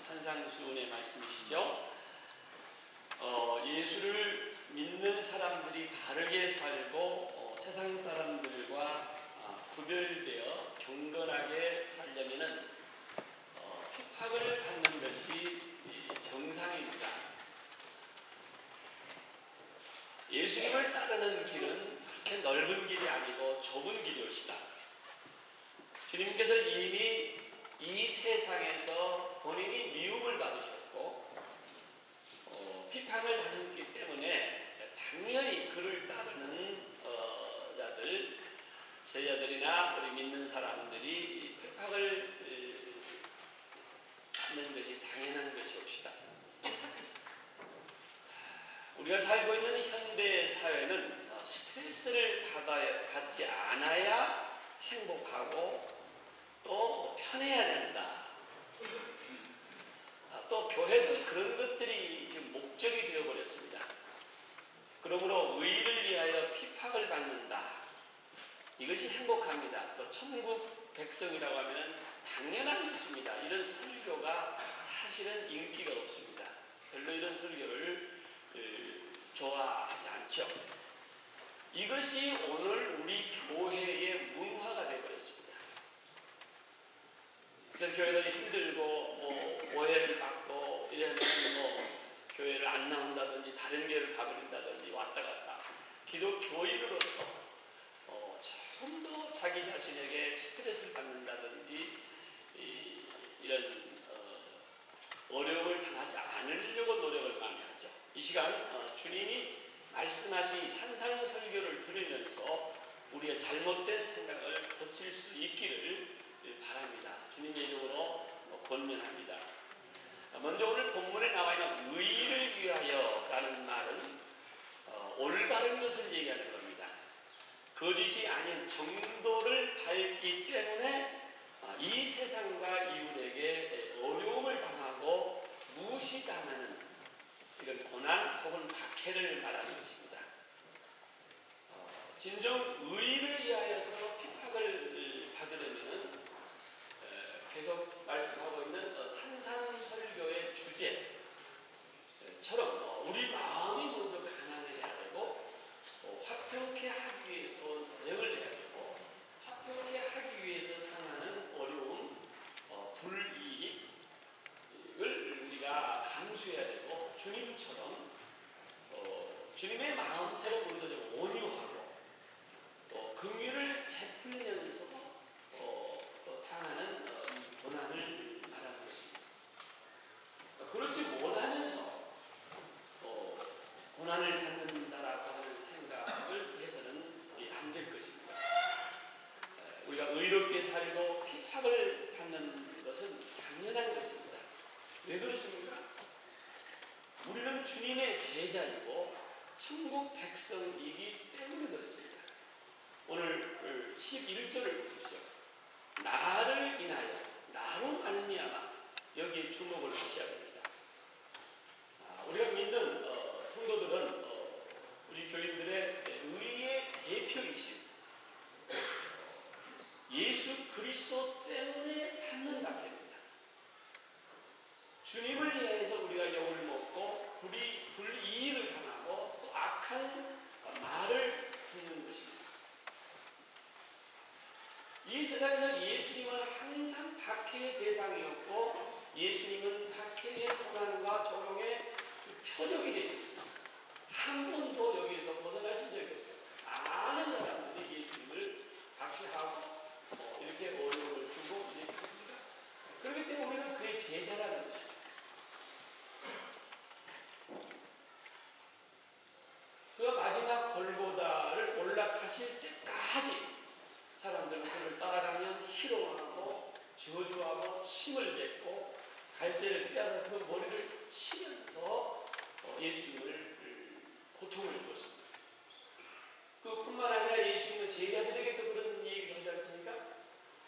산상수훈의 말씀이시죠. 예수를 믿는 사람들이 바르게 살고 세상 사람들과 구별되어 경건하게 살려면은 핍박을 받는 것이 정상입니다. 예수님을 따르는 길은 그렇게 넓은 길이 아니고 좁은 길이옵시다. 주님께서 이미 이 세상에서 본인이 미움을 받으셨고 핍박을 하셨기 때문에 당연히 그를 따르는 자들, 제자들이나 우리 믿는 사람들이 핍박을 받는 것이 당연한 것이옵시다. 우리가 살고 있는 현대 사회는 스트레스를 받지 않아야 행복하고 또 편해야 된다. 또 교회도 그런 것들이 지금 목적이 되어버렸습니다. 그러므로 의를 위하여 핍박을 받는다. 이것이 행복합니다. 또 천국 백성이라고 하면 당연한 것입니다. 이런 설교가 사실은 인기가 없습니다. 별로 이런 설교를 좋아하지 않죠. 이것이 오늘 우리 교회의 문화가 되어버렸습니다. 그래서 교회들이 힘들고 오해를 받고 이러면 교회를 안 나온다든지 다른 교회를 가버린다든지 왔다 갔다 기독교인으로서 좀 더 자기 자신에게 스트레스를 받는다든지 이런 어려움을 당하지 않으려고 노력을 많이 하죠. 이 시간 주님이 말씀하신 산상설교를 들으면서 우리의 잘못된 생각을 고칠 수 있기를 바랍니다. 주님의 이름으로 권면합니다. 먼저 오늘 본문에 나와 있는 의를 위하여 라는 말은 올바른 것을 얘기하는 겁니다. 거짓이 아닌 정도를 밟기 때문에 이 세상과 이웃에게 어려움을 당하고 무시당하는 이런 고난 혹은 박해를 말하는 것입니다. 진정 의를 위하여서 핍박을 받으려면 계속 말씀하고 있는 산상설교의 주제처럼 우리 마음이 먼저 가난해야 되고 화평케 하기 위해서 노력을 해야 되고 화평케 하기 위해서 당하는 어려움, 불이익을 우리가 감수해야 되고 주님처럼 주님의 마음처럼 우리도 좀 온유하고 또 긍휼을 베풀면서 또 당하는 이 고난을 말하는 것입니다. 그렇지 못하면서 고난을 받는다라고 하는 생각을 해서는 안 될 것입니다. 우리가 의롭게 살고 핍박을 받는 것은 당연한 것입니다. 왜 그렇습니까? 우리는 주님의 제자이고 천국 백성이기 때문에 그렇습니다. 오늘 11절을 보십시오. 나를 인하여 나로 말미암아 여기에 주목을 하셔야 됩니다. 우리가 믿는 성도들은 우리 교인들의 의의 대표이신 예수 그리스도 때문에 받는 박해입니다. 주님을 위해서 우리가 욕을 먹고 불이익을 당하고 또 악한 말을 듣는 것입니다. 이 세상에서 예수님은 항상 박해의 대상이었고 예수님은 박해의 고난과 조롱의 표적이 되셨습니다. 한 번도 여기에서 벗어나신 적이 없어요. 많은 사람들이 예수님을 박해하고 이렇게 어려움을 주고 이렇게 했습니다. 그렇기 때문에 우리는 그의 제자라는 것이죠. 그가 마지막 골고다를 올라가실 때까지 사람들은 그를 따라가며 희롱하고 저주하고 침을 뱉고 갈대를 빼앗아 그 머리를 치면서 예수님을 고통을 주었습니다. 그뿐만 아니라 예수님은 제자들에게도 그런 얘기를 하지 않습니까?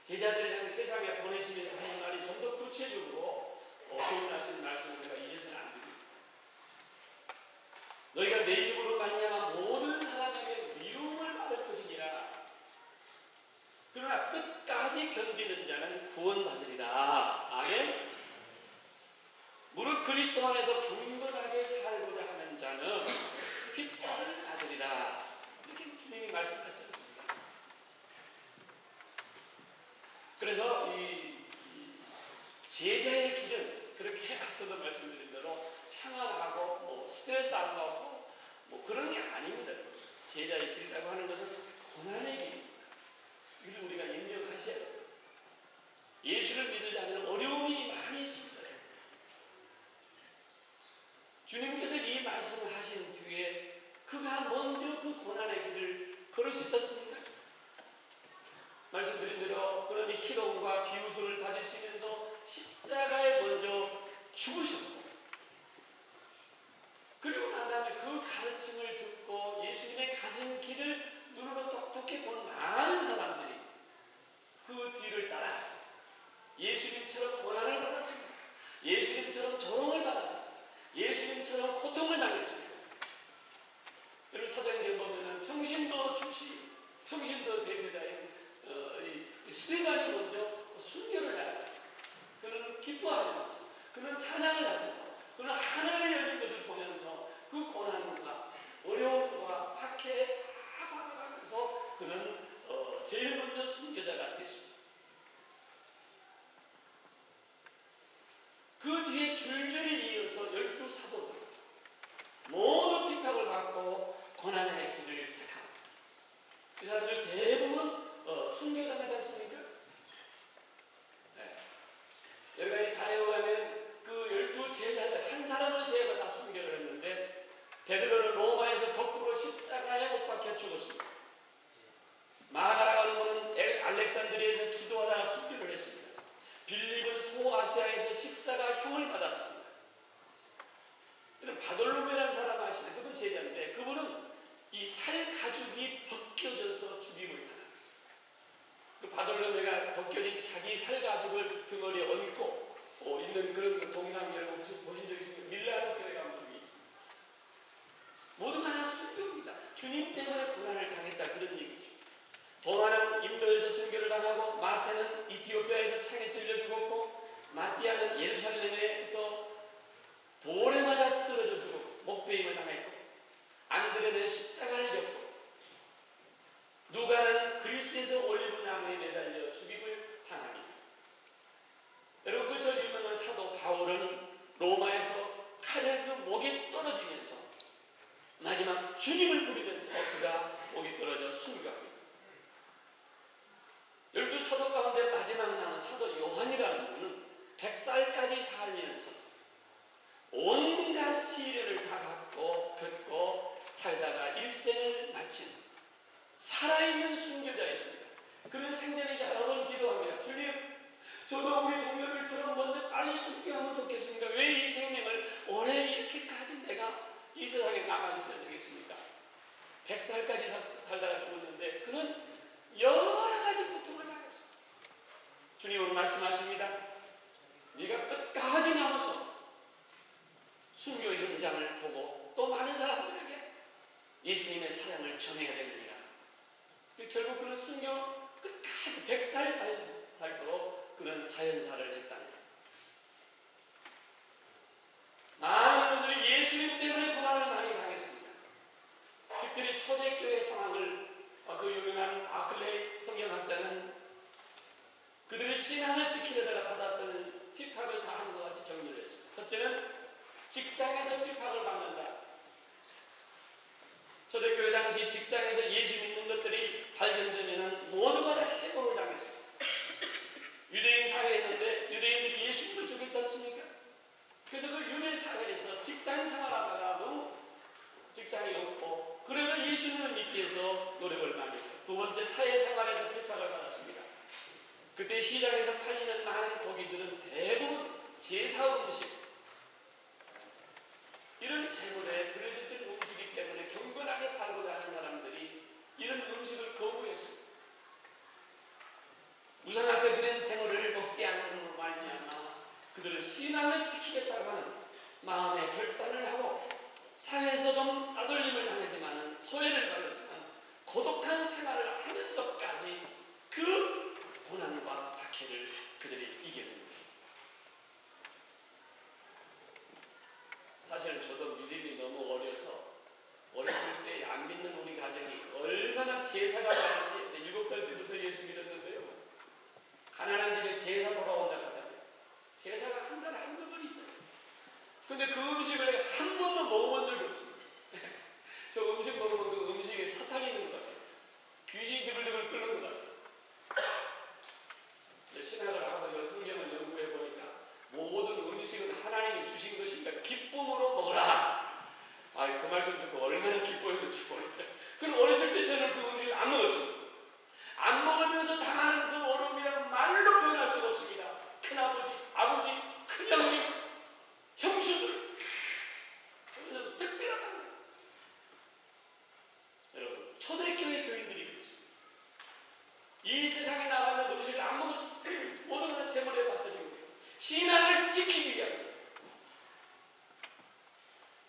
제자들을 향해 세상에 보내시면서 하는 말이 좀 더 구체적으로 교훈하시는 말씀을 우리가 잊어서는 안 됩니다. 너희가 내 이름으로 말미암아 모든 사람에게 미움을 받을 것이니라. 그러나 끝까지 견디는 자는 구원받으리라. 아멘. 그리스도 안에서 경건하게 살고자 하는 자는 핍박을 받으리라. 이렇게 주님이 말씀하셨습니다. 그래서 이 제자의 길은 그렇게 앞서도 말씀드린 대로 평안하고 뭐 스트레스 안 받고 뭐 그런 게 아닙니다. 제자의 길이라고 하는 것은 고난의 길입니다. 이걸 우리가 인정하셔야 돼요. 예수를 믿으려면 어려움이 많이 있습니다. 주님께서 이 말씀을 하신 뒤에 그가 먼저 그 고난의 길을 걸으셨습니까? 말씀드린 대로 그런 희롱과 비웃음을 받으시면서 십자가에 먼저 죽으셨고, 그리고 난 다음에 그 가르침을 듣고 예수님의 가신 길을 눈으로 똑똑히 본 많은 사람들이 그 뒤를 따라갔습니다. 예수님처럼 고난을 받았습니다. 예수님처럼 조롱을 받았습니다. 예수님처럼 고통을 당했습니다. 여러분 사도행전 보면은 평신도 출신, 평신도 대표자인 스데반이 먼저 순교를 당했습니다. 그는 기뻐하면서, 그는 찬양을 하면서, 그는 하늘이 열린 것을 보면서 그 고난과 어려움과 박해에 다 받아가면서 그는 제일 먼저 순교자가 됐습니다. 그 뒤에 줄줄이 이어서 12사도들 모두 핍박을 받고 고난의 길을 택합니다. 이 사람들 대부분 순교자가 됐습니까? 네. 여러분이 자료에 보면 그 12제자들 한 사람을 제가 다 순교를 했는데, 베드로는 로마에서 거꾸로 십자가에 못 박혀 죽었습니다. 마가라고 하는 분은 알렉산드리아에서 기도하다가 순교를 했습니다. 빌립은 소아시아에서 십자가형을 받았습니다. 바돌로메라는 사람 아시나요? 그분 제자인데 그분은 이 살 가죽이 벗겨져서 죽임을 당합니다. 그 바돌로메가 벗겨진 자기 살 가죽을 등어리에 얹고 있는 그런 동상 여러분 보신 적 있습니까? 밀라노 교회 가면 적이 있습니다. 모두가 다 순교입니다. 주님 때문에 고난을 당했다, 그런 얘기죠. 도마는 인도에서 순교를 당하고, 마태는 이티오피아에서 창에 찔려 죽었고, 마띠아는 예루살렘에서 돌에 맞아 쓰러져 죽었고 목베임을 당했고, 안드레는 십자가를 졌고, 누가는 그리스에서 올리브나무에 매달려 죽임을 당합니다. 여러분 그 저 유명한 사도 바울은 로마에서 칼에 그 목이 떨어지면서 마지막 주님을 부르면서 그가 목이 떨어져 순교합니다. 12사도 가운데 마지막 남은 사도 요한이라는 분은 100살까지 살면서 온갖 시련을 다 겪고 살다가 일생을 마친 살아있는 순교자였습니다. 그는 생전에 여러 번 기도합니다. 주님, 저도 우리 동료들처럼 먼저 빨리 순교하면 좋겠습니다. 왜 이 생명을 오래 이렇게까지 내가 이 세상에 남아있어야 되겠습니까? 100살까지 살다가 죽었는데 그는 여러 가지 고통을 당했어요. 주님은 말씀하십니다. 네가 끝까지 남아서 순교 현장을 보고 또 많은 사람들에게 예수님의 사랑을 전해야 되느니라. 결국 그는 순교 끝까지 100살 살도록 그는 자연사를 했답니다. 많은 분들이 예수님 때문에 고난을 많이 당했습니다. 특별히 초대교회 상황을 그 유명한 아클레이 성경학자는 그들의 신앙을 지키려다가 받았던 핍박을 다 한 것 같이 정리를 했습니다. 첫째는 직장에서 핍박을 받는다. 초대교회 당시 직장에서 예수 믿는 것들이 발견되면 모두가 다 해고를 당했습니다. 유대인 사회였는데 유대인들이 예수님을 죽였지 않습니까? 그래서 그 유대 사회에서 직장 생활하다가 너무 직장이 없고 그러면 예수님을 믿기 위해서 노력을 많이 해요. 두 번째, 사회생활에서 핍박을 받았습니다. 그때 시장에서 팔리는 많은 고기들은 대부분 제사 음식, 이런 재물에 들어있는 음식이기 때문에 경건하게 살고자 하는 사람들이 이런 음식을 거부했습니다. 우상 앞에 드린 재물을 먹지 않는 말미암아 그들은 신앙을 지키겠다고 하는 마음의 결단을 하고 사회에서 좀 따돌림을 당하지만 소외를 받았지만 고독한 생활을 하면서까지 그 고난과 박해를 그들이 이겨냅니다. 제사가 많은지 7살 때부터 예수 믿었는데요. 가난한 집에 제사 돌아온다 하다니 제사가 한 달에 한두 번 있어요. 근데 그 음식을 한 번도 먹어본 적이 없습니다. 저 음식 먹으면 그 음식에 사탄이 있는 것 같아요. 귀신이 드글드글 끓는 것 같아요. 신학을 하고 성경을 연구해 보니까 모든 음식은 하나님이 주신 것이니까 기쁨으로 먹으라. 그 말씀 듣고 얼마나 기뻐했는지 모르겠어요. 그럼 어렸을 때 저는 그 음식을 안 먹었습니다. 안 먹으면서 당하는 그 어려움이란 말로 표현할 수가 없습니다. 큰아버지, 아버지, 큰형님, 형수들. 특별하다. 여러분, 초대교회 교인들이 그렇습니다. 이 세상에 나와 있는 음식을 안 먹었습니다. 모든 것 다 제물에 바쳐지고 신앙을 지키기 위함입니다.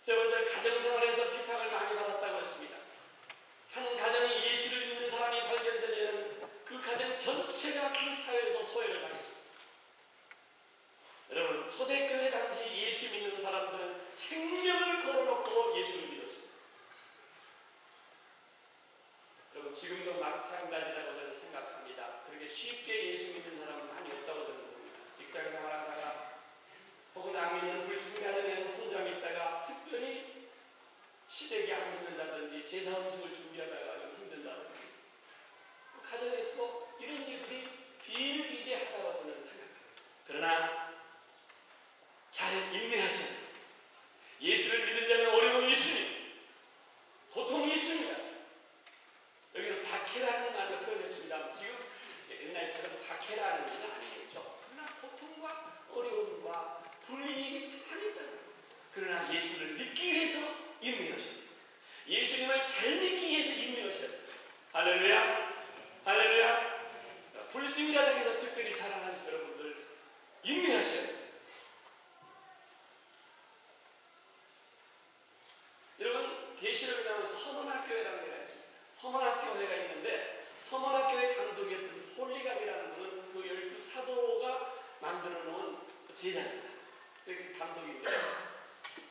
세 번째, 가정생활에서 비판을 많이 받았다고 했습니다. 한 가정이 예수를 믿는 사람이 발견되면 그 가정 전체가 그 사회에서 소외를 받겠습니다. 여러분, 초대교회 당시 예수 믿는 사람들은 생명을 걸어놓고 예수를 믿었습니다. 여러분, 지금도 마찬가지라고 저는 생각합니다. 그렇게 쉽게 예수 믿는 사람은 많이 없다고 저는 봅니다. 직장 생활하다가 혹은 안 믿는 불신 가정에서 혼자 믿다가 특별히 시댁이 안 믿는다든지 제사 음식을 준비하다가 좀 힘든다든지 그 가정에서 이런 일들이 비일비재하다고 저는 생각합니다. 그러나 잘 인내하세요. 예수를 믿으려면 어려움이 있으니 고통이 있습니다. 여기는 박해라는 말로 표현했습니다. 지금 옛날처럼 박해라는 것은 아니겠죠. 그러나 고통과 어려움과 불이익이 많이 있다. 그러나 예수를 믿기 위해서 인내하셔야 됩니다. 예수님을 잘 믿기 위해서 인내하셔야 됩니다. 할렐루야, 할렐루야. 불신 가정에서 특별히 자라나신 여러분들 인내하셔야 됩니다. 여러분, 계시록에 나오는 서문학교회라는 데가 있습니다. 서문학교회가 있는데 서문학교회 감독이었던 홀리갑이라는 분은 그 12사도가 만들어 놓은 제자입니다. 그 감독인데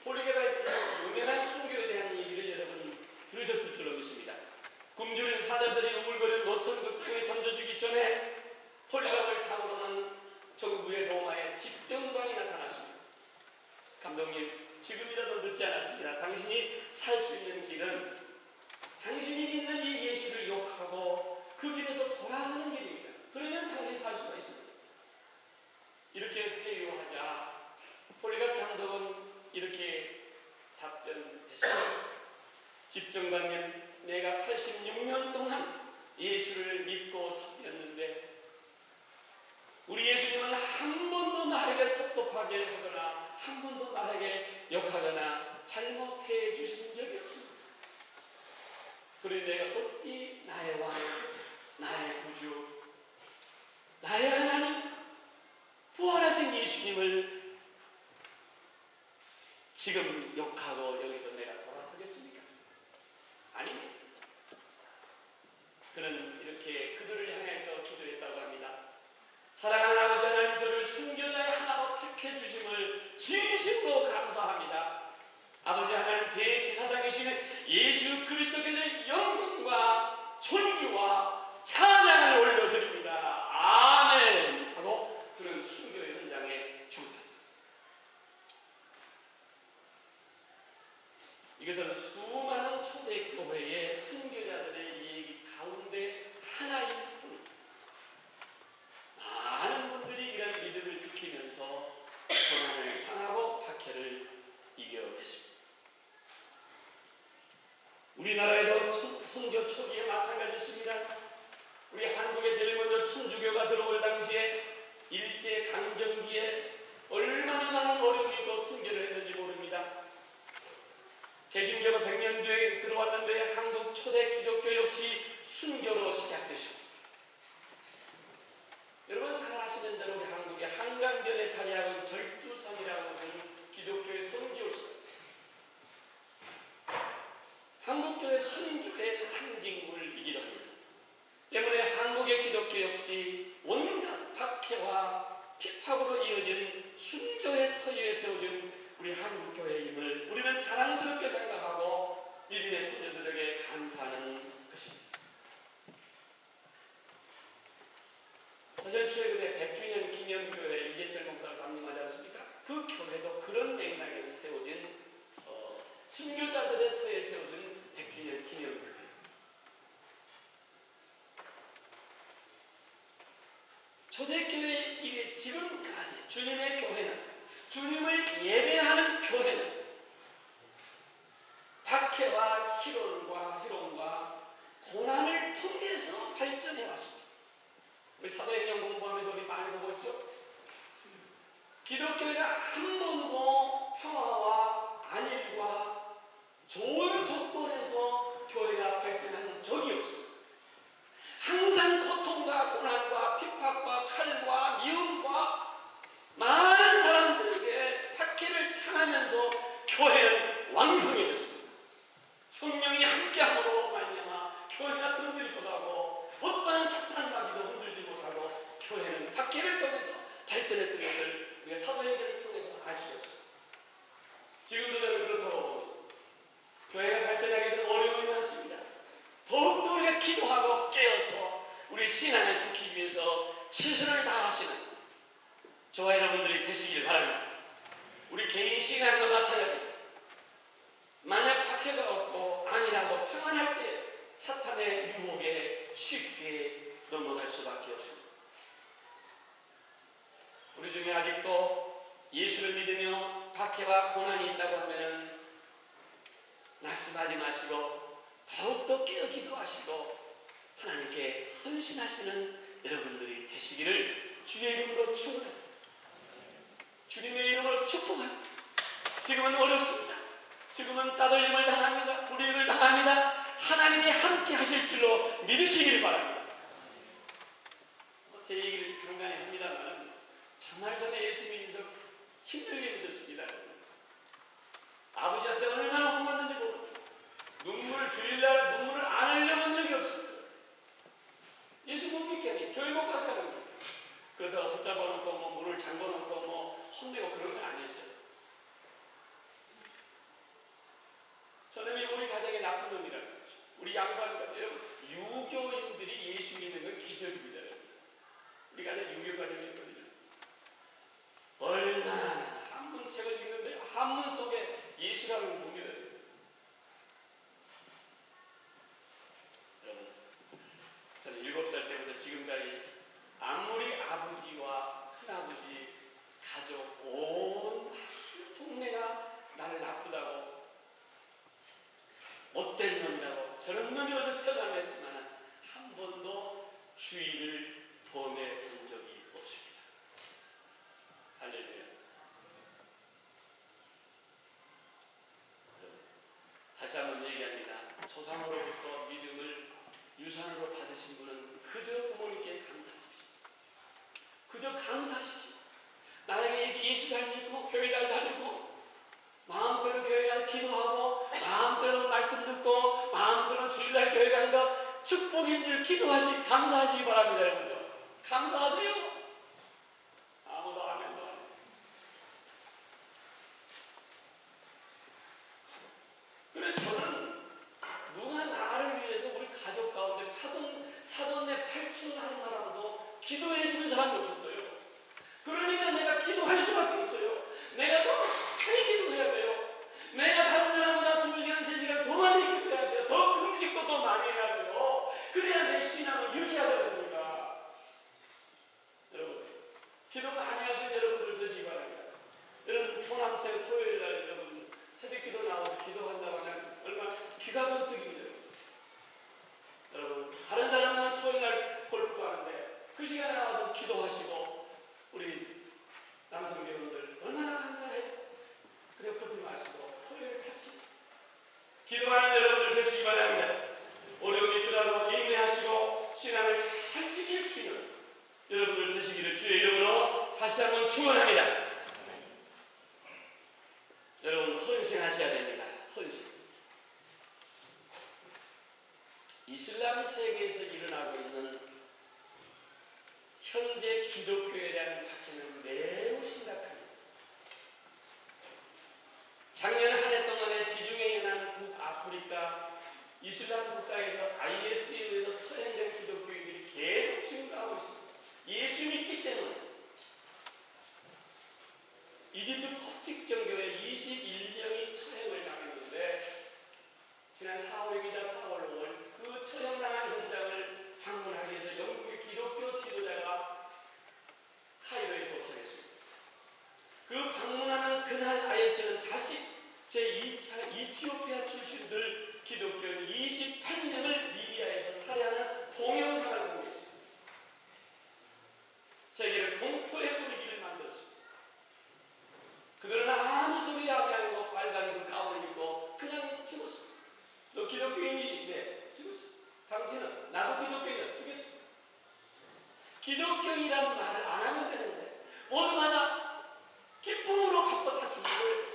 홀리갑의 유명한 순교에 대한 얘기를 여러분이 들으셨을 줄로 믿습니다. 굶주린 사자들이 우물거리는 노천극장에 던져주기 전에 홀리갑을 잡으러는 정부의 로마의 집정관이 나타났습니다. 감독님, 지금이라도 늦지 않았습니다. 당신이 살 수 있는 길은 당신이 믿는 이 예수를 욕하고 그 길에서 돌아서는 길입니다. 그러면 당신이 살 수가 있습니다. 이렇게 회유하자 홀리갑 감독은 이렇게 답변했습니다. 집정관님, 내가 86년 동안 예수를 믿고 섬겼는데 우리 예수님은 한 번도 나에게 섭섭하게 하거나 한 번도 나에게 욕하거나 잘못해 주신 적이 없습니다. 그래 내가 어찌 나의 왕, 나의 구주, 나의 하나님, 부활하신 예수님을 지금 욕하고 여기서 내가 돌아서겠습니까? 아닙니다. 그는 이렇게 그들을 향해서 기도했다고 합니다. 사랑하는 아버지 하나님, 저를 순교자의 하나로 택해 주심을 진심으로 감사합니다. 아버지 하나님, 대지사장이시는 예수 그리스도께서 영광과 존귀와 찬양을 올려드립니다. 아멘 하고 그런 순교의 현장에 죽었다. 이것은 수많은 초대교회의 순교자들의 얘기 가운데 하나인 뿐입니다. 많은 분들이 이런 믿음을 지키면서 고난을 당하고 박해를 이겨냈습니다. 우리나라에도 선교 초기에 마찬가지였습니다. 우리 한국에 제일 먼저 천주교가 들어올 당시에 일제강점기에 얼마나 많은 어려움이 있고 순교를 했는지 모릅니다. 개신교가 100년 뒤에 들어왔는데 한국 초대 기독교 역시 순교로 시작되셨고, 여러분 잘 아시는 대로 우리 한국의 한강변에 자리하고 절두산이라고 하는 기독교의 선교시, 한국교회 순교의 상징물이기도 합니다. 때문에 한국의 기독교 역시 온갖 박해와 핍박으로 이어진 순교의 터위에 세워진 우리 한국교회임을 우리는 자랑스럽게 생각하고 믿음의 선조들에게 감사하는 것입니다. 백기년교회 이재철 목사가 담임하지 않습니까? 그 교회도 그런 맥락에서 세워진 순교자들의 터에 세워진 백기년 기념교회. 초대교회 이래 지금까지 주님의 교회는, 주님을 예배하는 교회는 박해와 희롱과 고난을 통해서 발전해 왔습니다. 우리 사도행전 공부하면서 우리 많이 보고 있죠? 기독교회가 한 번도 평화와 안일과 좋은 조건에서 교회가 발전한 적이 없습니다. 항상 고통과 고난과 핍박과 칼과 미움과 많은 사람들에게 박해를 당하면서 교회는 왕성해졌습니다. 성령이 함께함으로 말미암아 교회가 든든히 서가고 어떠한 사탄마귀도 흔들지 못하고 교회는 박해를 통해서 발전했던 것을 우리가 사도행전을 통해서 알 수가 있습니다. 지금도 저는 그렇다고 봅니다. 교회가 발전하기 위해서 어려움이 많습니다. 더욱더 우리가 기도하고 깨어서 우리 신앙을 지키기 위해서 최선을 다하시는 저와 여러분들이 되시길 바랍니다. 우리 개인 신앙과 마찬가지입니다. 만약 박해가 없고 안일하고 평안할 때 사탄의 유혹에 쉽게 넘어갈 수밖에 없습니다. 우리 중에 아직도 예수를 믿으며 박해와 고난이 있다고 하면 낙심하지 마시고 더욱더 깨어 기도하시고 하나님께 헌신하시는 여러분들이 되시기를 주의 이름으로 축원합니다. 주님의 이름으로 축복합니다. 지금은 어렵습니다. 지금은 따돌림을 당합니다. 불이익을 당합니다. 하나님이 함께 하실 줄로 믿으시길 바랍니다. 제 얘기를 간간히 합니다만 정말 저는 예수 믿으면서 힘들게 믿었습니다. 아버지한테 얼마나 혼났는지 모릅니다. 눈물을 주일날 눈물을 안 흘려본 적이 없습니다. 예수 못 믿게 하니 교회 못 가게 하는 거예요. 그러다가 붙잡아놓고 뭐 문을 잠궈놓고 뭐 혼내고 그런 건 아니었어요. 저는 우리 가정의 나쁜 놈이라는 거죠. 우리 양반과 여러분 유교인들이 예수 믿는 건 기적입니다. 우리 가정 유교 가정이거든요. 얼마나 한문책을 읽는데 한문 속에 예수라는 걸 봅니다. 여러분, 저는 7살 때부터 지금까지 아무리 아버지와 큰아버지, 가족, 온 동네가 나를 나쁘다고 못된 놈이라고 저런 놈이 어서 태어나면 했지만 한 번도 주의를 범해 본 적이 없습니다. 할렐루야. 다시 한번 얘기합니다. 조상으로부터 믿음을 유산으로 받으신 분은 그저 부모님께 감사하십시오. 그저 감사하십시오. 나에게 예수 잘 믿고 교회 잘 다니고 마음대로 교회 가서 기도하고 마음대로 말씀 듣고 마음대로 주일날 교회 가는 거 축복인 줄 감사하시기 바랍니다. 여러분들 감사하세요. 아무도 아멘도 안 해요. 그래 저는 누가 나를 위해서 우리 가족 가운데 사돈네 팔촌 한 사람도 기도해 주는 사람이 없었어요. 그러니까 내가 기도할 수밖에 없어요. 내가 더 많이 기도해야 돼요. 내가 다른 사람보다 2시간, 3시간 더 많이 기도해야 돼요. 더 금식도 더 많이 해야 돼요. 그래야 내 신앙을 유지하지 않습니까? 여러분, 기도 많이 하신 여러분들 되시기 바랍니다. 여러분, 토남체 토요일날 여러분 새벽 기도 나와서 기도한다고 하면 얼마나 귀가 번쩍입니다. 여러분, 다른 사람은 토요일날 골프 가는데 그 시간에 나와서 기도하시고 우리 남성 여러분들 얼마나 감사해요. 그래 커피 마시고 토요일 같이 기도하는 여러분들 되시기 바랍니다. 어려움이 있더라도 인내하시고 신앙을 잘 지킬 수 있는 여러분들 되시기를 주의 이름으로 다시 한번 축원합니다. 여러분 헌신하셔야 됩니다. 헌신. 이슬람 세계에서 일어나고 있는 현재 기독교에 대한 박해는 매우 심각합니다. 작년 한 해 동안에 지중해 연안 북아프리카 이슬람 국가에서 IS에 의해서 처형된 기독교인들이 계속 증가하고 있습니다. 예수 믿기 때문에 이집트 콥틱 정교회 21명이 처형을 당했는데 지난 4월입니다. 4월 5월 그 처형당한 현장을 방문하기 위해서 영국의 기독교 지도자가 카이로에 도착했습니다. 그 방문하는 그날 IS는 다시 제2차 이티오피아 출신들 기독교인 28명을 리비아에서 살해하는 동영상을 공개했습니다. 세계를 공포에 뿌리기를 만들었습니다. 그들은 아무 소리 하지 않고 빨간 그 가운을 입고 그냥 죽었습니다. 너 기독교인이지? 네, 죽었습니다. 당신은? 나도 기독교인이다. 죽였습니다. 기독교인이란 말을 안 하면 되는데 모두마다 기쁨으로 갖고 다 죽은 거예요.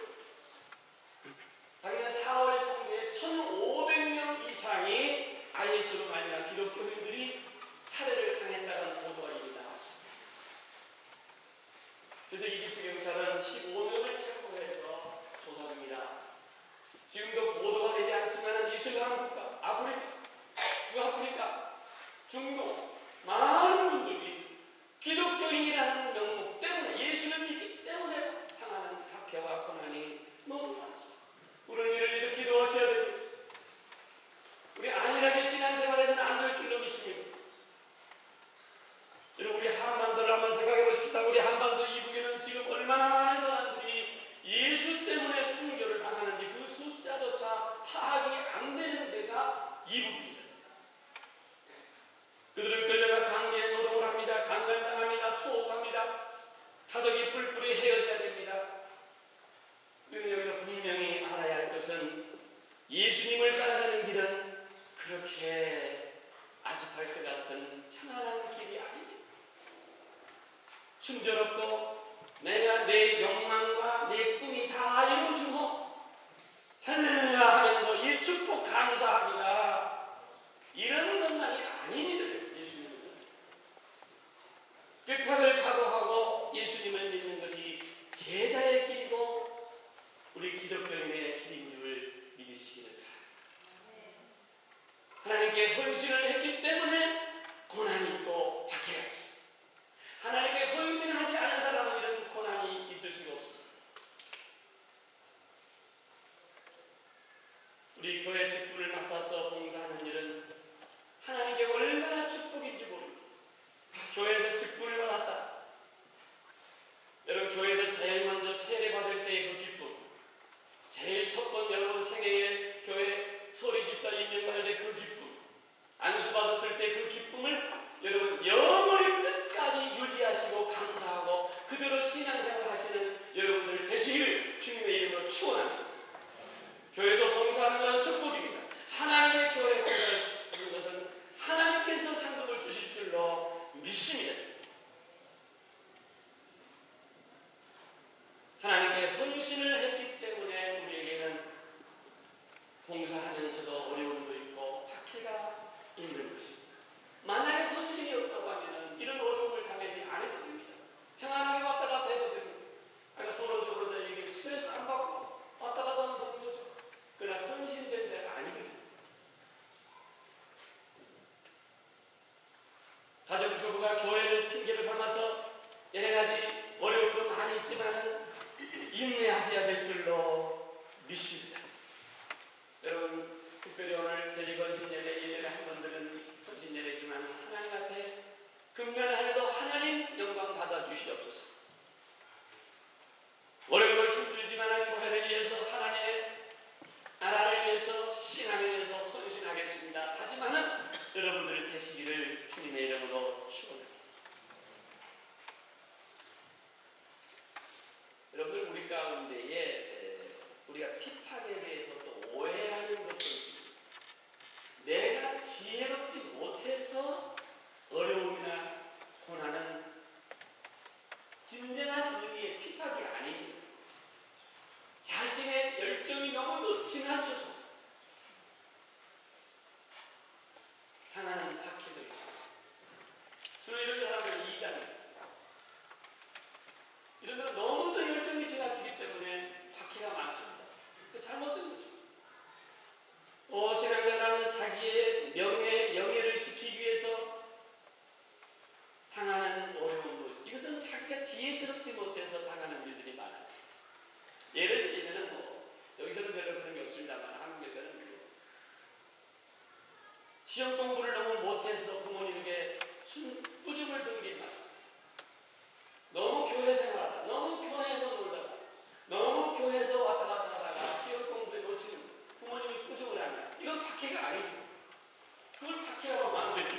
작년 4월 통계에 1,500명 이상이 IS로 말미암아 기독교인들이 살해를 당했다는 보도가 이미 나왔습니다. 그래서 이집트 경찰은 15명을 체포해서 조사 중이다. 지금도 보도가 되지 않지만 이슬람 국가, 아프리카, 북아프리카, 중동 많은 분들이 기독교인이라는 명목 때문에 예수를 믿기 때문에 당하는 박해와 고난이 너무 많습니다. 우리는 이를 위해서 기도하셔야 됩니다. 우리 안일하게 신앙생활에서는 안 될 줄로 믿습니다. 여러분 우리 한반도를 한번 생각해 보십시다. 우리 한반도 이북에는 지금 얼마나 많은 사람들이 예수 때문에 순교를 당하는지 그 숫자조차 파악이 안 되는 데가 이북입니다. 그들은 끌려가 강제에 노동을 합니다. 강간당합니다. 투옥합니다. 가족이 뿔뿔이 헤어져야 됩니다. 우리는 여기서 분명히 알아야 할 것은 예수님을 따라가는 길은 그렇게 아스팔트 같은 편안한 길이 아닙니다. 순조롭고 내가 내 욕망과 내 꿈이 다 이루어지고 할렐루야 하면서 이 축복 감사합니다. 이런 것만이 아닙니다. 예수님은 핍박을 각오하고 예수님을 믿는 것이 제자의 길이고 우리 기독교인의 길인 줄 믿으시기를 바랍니다. 하나님께 헌신을 했기 때문에 고난이 있고 박해가 있습니다. 하나님께 헌신하지 않은 사람은 이런 고난이 있을 수가 없습니다. 우리 교회 직분을 맡아서 봉사하는 일은 하나님께 얼마나 축복인지 모릅니다. 교회에서 직분을 받았다. 여러분 교회에서 제일 먼저 세례받을 때의 그 기쁨, 제일 첫 번 여러분 생애에 교회 소리 집사 임명받을 때 그 기쁨, 안수 받았을 때 그 기쁨을 여러분 영원히 끝까지 유지하시고 감사하고 그대로 신앙생활 하시는 여러분들 되시기를 주님의 이름으로 축원합니다. 교회에서 봉사하는 것은 축복입니다. 하나님의 교회에 봉사하는 것은 하나님께서 상급을 주실 줄로 믿습니다. 하나님께 헌신을 했기 때문에 우리에게는 봉사하면서도 어려움도 있고 박해가 있는 것입니다. 만약에 헌신이 없다고 하면 이런 어려움을 당연히 안 해도 됩니다. 평안하게 왔다 갔다 해도 됩니다. 그러니까 서로적으로 이게 스트레스 안 받고 왔다 갔다 하면 너무 좋죠. 그러나 헌신된 데가 아닙니다. 가정주부가 교회를 핑계로 삼아서 여러 가지 어려움도 많이 있지만 인내하셔야 될 줄로 믿습니다. 여러분 특별히 오늘 제지건신예배 1년에 한 번 드는 건신예배지만 하나님 앞에 금년하여도 하나님 영광 받아주시옵소서. 어렵고 힘들지만 교회를 위해서 하나님의 나라를 위해서 신앙을 위해서 헌신하겠습니다. 하지만은 여러분들이 되시기를 주님의 이름으로 축원합니다. 여러분들 우리 가운데에 우리가 핍박에 대해서 또 오해하는 것도 있습니다. 내가 지혜롭지 못해서 어려움이나 고난은 진정한 의미의 핍박이 아닙니다. 자신의 열정이 너무도 지나쳐서 당하는 박해도 있습니다. 저는 이런 사람을 이해합니다. 이런 사람 너무도 열정이 지나치기 때문에 박해가 많습니다. 잘못된 거죠. 신앙생활하는 자기의 영예를 지키기 위해서 당하는 어려움도 있습니다. 이것은 자기가 지혜스럽지 못해서 당하는 일들이 많아요. 시험 공부를 너무 못해서 부모님에게 꾸중을 듣는 게 맞습니다. 너무 교회 생활하다, 너무 교회에서 놀다가, 너무 교회에서 왔다 갔다 하다가 시험 공부에 놓치는 부모님이 꾸중을 하면 이건 박해가 아니죠. 그걸 박해하고 하면 안 되죠.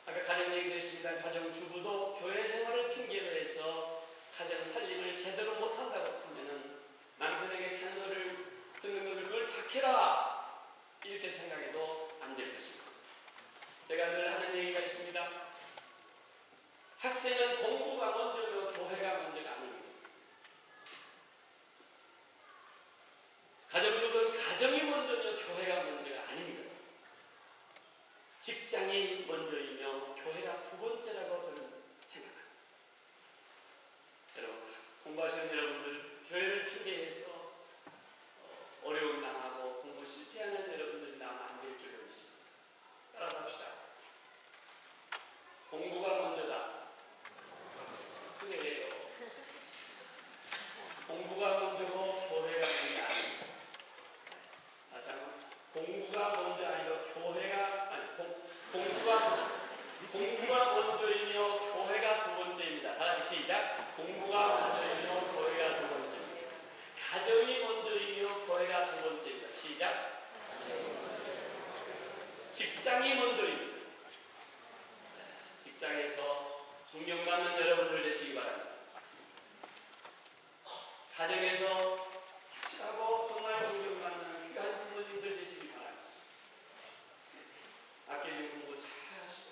아까 가정 얘기도 했습니다. 가정주부도 교회 생활을 핑계로 해서 가정 살림을 제대로 못한다고 하면은 남편에게 찬소를 듣는 것을 그걸 박해라 이렇게 생각해도 안 될 것입니다. 제가 늘 하는 얘기가 있습니다. 학생은 공부가 먼저요 교회가 먼저가 아닙니다. 가정주부는 가정이 먼저요 교회가 먼저가 아닙니다. 직장이 먼저이며 교회가 두 번째라고 저는 생각합니다. 여러분, 공부하시는 여러분들, 교회를 핑계해서 어려움 당하고 공부 실패하는 여러분들이 나면 안 될 줄 믿습니다. 따라서 합시다. 공부가 먼저다. 크게 해요. 공부가 먼저고 교회가 먼저 아닙니다. 다시 한번. 공부가 먼저 아니고 교회가 아니 공부가 먼저이며 교회가 두 번째입니다. 다 같이 시작. 공부가 먼저이며 교회가 두 번째입니다. 가정이 먼저이며 교회가 두 번째입니다. 시작. 직장이 먼저입니다. 직장에서 존경받는 여러분들 되시기 바랍니다. 가정에서 착실하고 정말 존경받는 귀한 부모님들 되시기 바랍니다. 아끼는 공부 잘 하시고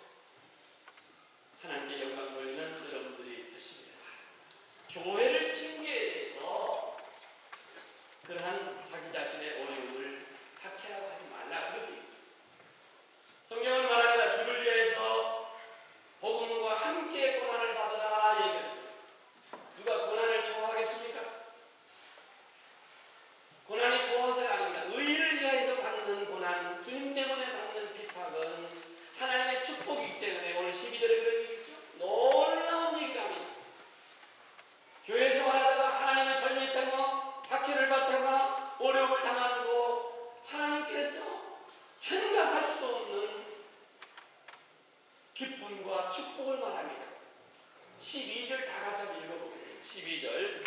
하나님께 영광 돌리는 여러분들이 되시기를 바랍니다. 교회를 핑계에서 그러한 자기 자신의 어려움을 박해라고 하지 말라 그런 얘기죠. 성경은 말합니다. 주를 위해서 복음과 함께 고난을 받으라 얘기합니다. 누가 고난을 좋아하겠습니까? 고난이 좋아서가 아닙니다. 의를 위해서 받는 고난, 주님 때문에 받는 핍박은 하나님의 축복이기 때문에 오늘 12절에 그런 얘기죠. 놀라운 얘기가 합니다. 교회 생활하다가 하나님을 전립했다가 박해를 받다가 어려움을 당하는 거 하나님께서 생각할 수도 없는 기쁨과 축복을 말합니다. 12절 다 같이 한번 읽어보겠습니다. 12절.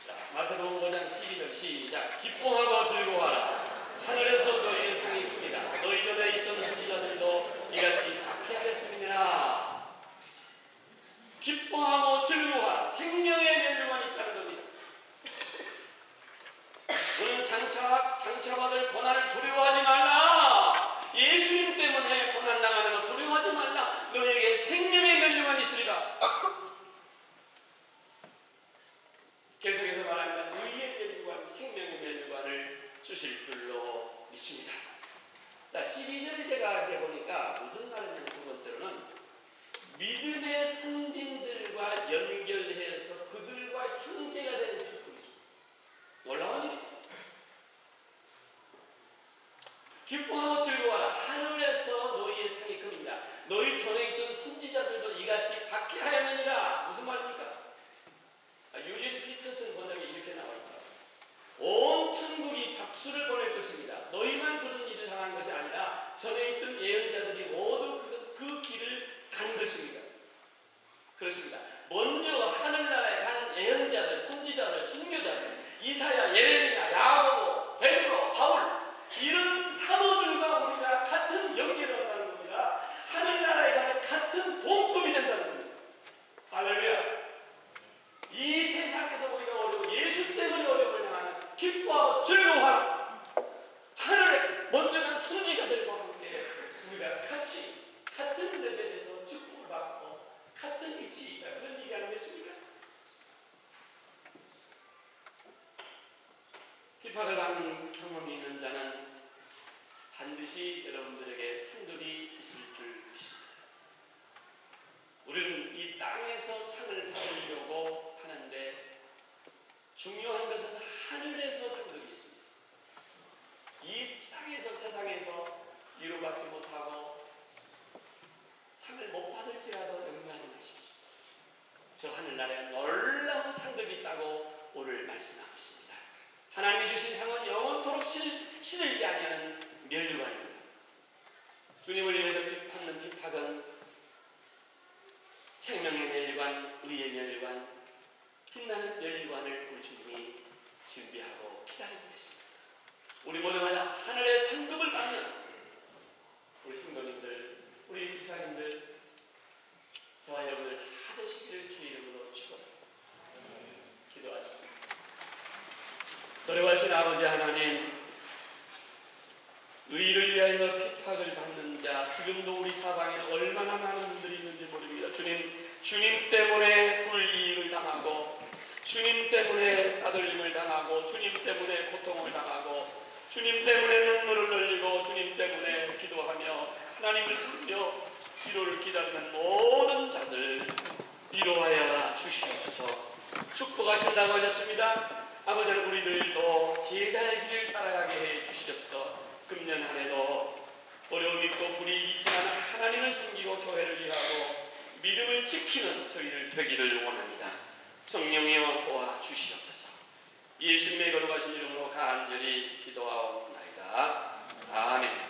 자, 마태복음 5장 12절 시작. 기뻐하고 즐거워하라. 하늘에서 너희의 상이 큽니다. 너희 전에 있던 선지자들도 이같이 박해하였음이니라. 기뻐하고 즐거워하라. 생명의 멸류관이 있다는 겁니다. 너는 장차받을 고난을 두려워하지 말라. 예수님 때문에 고난당하는 거 두려워하지 말라. 너에게 생명의 멸류관이 있으리라. 계속해서 말합니다. 의의 멸류관, 생명의 멸류관을 주실 줄로 믿습니다. 자, 12절을 제가 이렇게 보니까 무슨 말이냐면 두 번째로는 믿음의 선진들과 연결해서 그들과 형제가 되는 축복이죠. 놀라운 일이죠. 기뻐하고 즐거워하라. 하늘에서 너희의 상이 큽니다. 너희 전에 있던 선지자들도 이같이 박해하였느니라. 무슨 말입니까? 유진 피터슨 번역에 이렇게 나와 있다. 온 천국이 박수를 보낼 것입니다. 너희만 그런 일을 당한 것이 아니라 전에 있던 예언자들이 모두 그 길을 간 것입니다. 그렇습니다. 먼저 하늘나라에 간 예언자들, 선지자들, 순교자들, 이사야, 예레미야, 야고보, 베드로, 바울 이런 사도들과 우리가 같은 연결을 한다는 겁니다. 하늘나라에 가서 같은 동급이 된다는 겁니다. 할렐루야. 이 세상에서 우리가 어려워 예수 때문에 어려움을 당하는 기뻐하고 즐거워하는 하늘에 먼저 간 선지자들과 함께 우리가 같은 레벨에서 축복을 받고 같은 위치에 있다. 그런 얘기 아니겠습니까? 핍박을 받는 경험이 있는 자는 반드시 여러분들에게 상급이 있을 줄 믿습니다. 우리는 이 땅에서 상을 받으려고 하는데 중요한 것은 하늘에서 상급이 있습니다. 이 땅에서 세상에서 위로받지 못하고 상을 못 받을지라도 염려하지 마십시오. 저 하늘나라에 놀라운 상급이 있다고 오늘 말씀하고 있습니다. 하나님이 주신 상은 영원토록 시들게 아니하는 면류관입니다. 주님을 위해서 받는 핍박은 생명의 면류관, 의의 면류관, 빛나는 면류관을 우리 주님이 준비하고 기다리고 계십니다. 우리 모두가 하늘의 상급을 받는 우리 성도님들, 우리 집사님들, 저와 여러분들 다 되시기를 주 이름으로 축원합니다. 기도하십니다. 노래하신 아버지 하나님, 의를 위하여서 핍박을 받는 자, 지금도 우리 사방에 얼마나 많은 분들이 있는지 모릅니다. 주님 때문에 불이익을 당하고, 주님 때문에 따돌림을 당하고, 주님 때문에 고통을 당하고, 주님 때문에 눈물을 흘리고, 주님 때문에 기도하며 하나님을 부르며 위로를 기다리는 모든 자들 위로하여 주시옵소서. 축복하신다고 하셨습니다. 아버지, 우리들도 제자의 길을 따라가게 해 주시옵소서. 금년 한 해도 어려움 있고 불이익이 있지만 하나님을 섬기고 교회를 위하고 믿음을 지키는 저희들 되기를 원합니다. 성령이여 도와주시옵소서. 예수님의 거룩하신 이름으로 간절히 기도하옵나이다. 아멘.